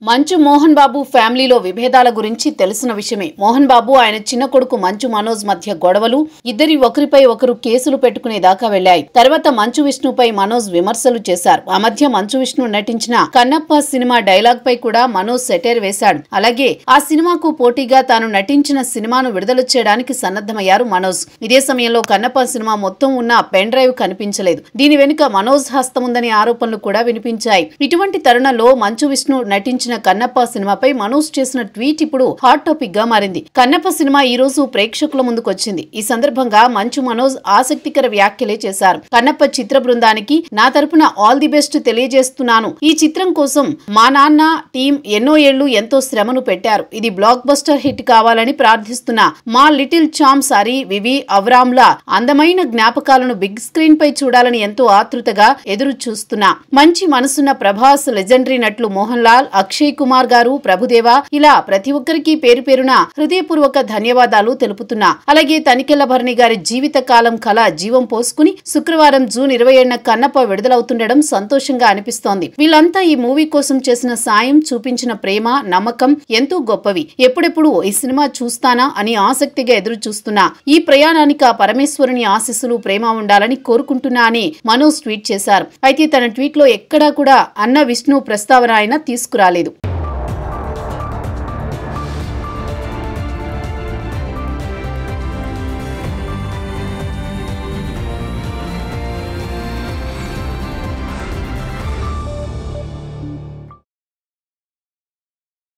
మంచు మోహన్ బాబు ఫ్యామిలీలో విభేదాల గురించి తెలిసిన విషయమే. మోహన్ బాబు ఆయన చిన్న కొడుకు మంచు మనోజ్ మధ్య గొడవలు, ఇద్దరి ఒకరిపై ఒకరు కేసులు పెట్టుకునే దాకా వెళ్లాయి. తర్వాత మంచు విష్ణుపై మనోజ్ విమర్శలు చేశారు. ఆ మధ్య మంచు విష్ణు నటించిన కన్నప్ప సినిమా డైలాగ్ పై కూడా మనోజ్ సెటైర్ వేశాడు. అలాగే ఆ సినిమాకు పోటీగా తాను నటించిన సినిమాను విడుదల చేయడానికి సన్నద్ధమయ్యారు మనోజ్. ఇదే సమయంలో కన్నప్ప సినిమా మొత్తం ఉన్న పెన్ డ్రైవ్ కనిపించలేదు. దీని వెనుక మనోజ్ హస్తం ఉందనే ఆరోపణలు కూడా వినిపించాయి. ఇటువంటి తరుణంలో మంచు విష్ణు నటించిన కన్నప్ప సినిమాపై మనోజ్ చేసిన ట్వీట్ ఇప్పుడు హాట్ టాపిక్ గా మారింది. కన్నప్ప సినిమా ఈ రోజు ప్రేక్షకుల ముందుకొచ్చింది. ఈ సందర్భంగా మంచు మనోజ్ ఆసక్తికర వ్యాఖ్యలే చేశారు. కన్నప్ప చిత్ర బృందానికి నా తరపున ఆల్ ది బెస్ట్ తెలియజేస్తున్నాను. ఈ చిత్రం కోసం మా నాన్న టీం ఎన్నో ఏళ్లు ఎంతో శ్రమను పెట్టారు. ఇది బ్లాక్ బస్టర్ హిట్ కావాలని ప్రార్థిస్తున్నా. మా లిటిల్ చామ్స్ అరి వివి అవరామ్ల అందమైన జ్ఞాపకాలను బిగ్ స్క్రీన్ పై చూడాలని ఎంతో ఆతృతగా ఎదురు చూస్తున్నా. మంచి మనసున్న ప్రభాస్, లెజెండరీ నటులు మోహన్ లాల్, అక్షయ్ కుమార్ గారు, ప్రభుదేవ ఇలా ప్రతి ఒక్కరికి పేరు పేరున హృదయపూర్వక ధన్యవాదాలు తెలుపుతున్నా. అలాగే తనికెళ్ల భరణి గారి జీవిత కాలం కళ జీవం పోసుకుని శుక్రవారం జూన్ 27న కన్నప్ప విడుదలవుతుండడం సంతోషంగా అనిపిస్తోంది. వీళ్ళంతా ఈ మూవీ కోసం చేసిన సాయం, చూపించిన ప్రేమ, నమ్మకం ఎంతో గొప్పవి. ఎప్పుడెప్పుడు ఈ సినిమా చూస్తానా అని ఆసక్తిగా ఎదురు చూస్తున్నా. ఈ ప్రయాణానికి ఆ పరమేశ్వరుని ఆశీస్సులు, ప్రేమ ఉండాలని కోరుకుంటున్నా అని మనోజ్ ట్వీట్ చేశారు. అయితే తన ట్వీట్ లో ఎక్కడా కూడా అన్న విష్ణు ప్రస్తావన ఆయన తీసుకురాలేదు.